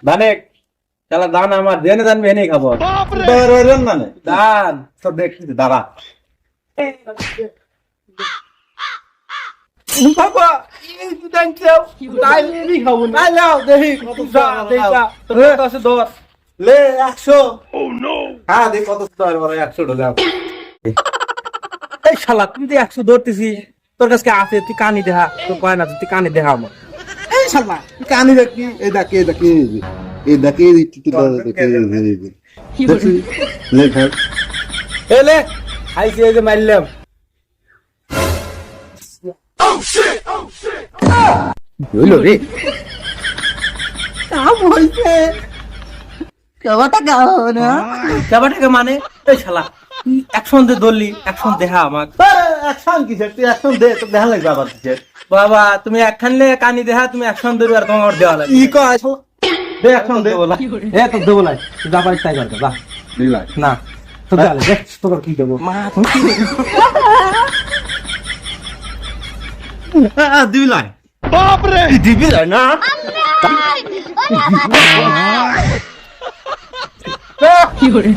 দানেক শালা দান আমার জেনে জানবে এনেই খাবো দান সব দেখছি দাঁড়া বাবা এই দান চাও তাই নি খাবো না লাও দেখি দেখা তো আছে দর লে 100 ও নো হ্যাঁ দেখ কত দর বড় 100 ঢলে এই শালা তুই 100 ধরতেছিস তোর কাছে আছে তুই কানি দেখা তো কয় না তুই কানি দেখা আমার এই শালা কানি দেখি এই দেখি এলে আইসি এই যে মারলাম হইলো রে কাম হইছে কেবাটাকে মানে এই শালা তুই অ্যাকশন দে ধরলি অ্যাকশন দেখা আমাক অ্যাকশন কি তুই অ্যাকশন দে তো দেখা লাগবে আবার বাবা তুমি একখানলে কানি দেখা তুমি অ্যাকশন ধরবে আর তোমার দেওয়া লাগবে ই কয় শালা দে অ্যাকশন দে বলা এ তো দেবো লাই তুই যা পারিস তাই করবে যা দিলাই না তো তাহলে দেখ তোর কি দেবো মা দিলাই বাপ রে দিবি না কি করে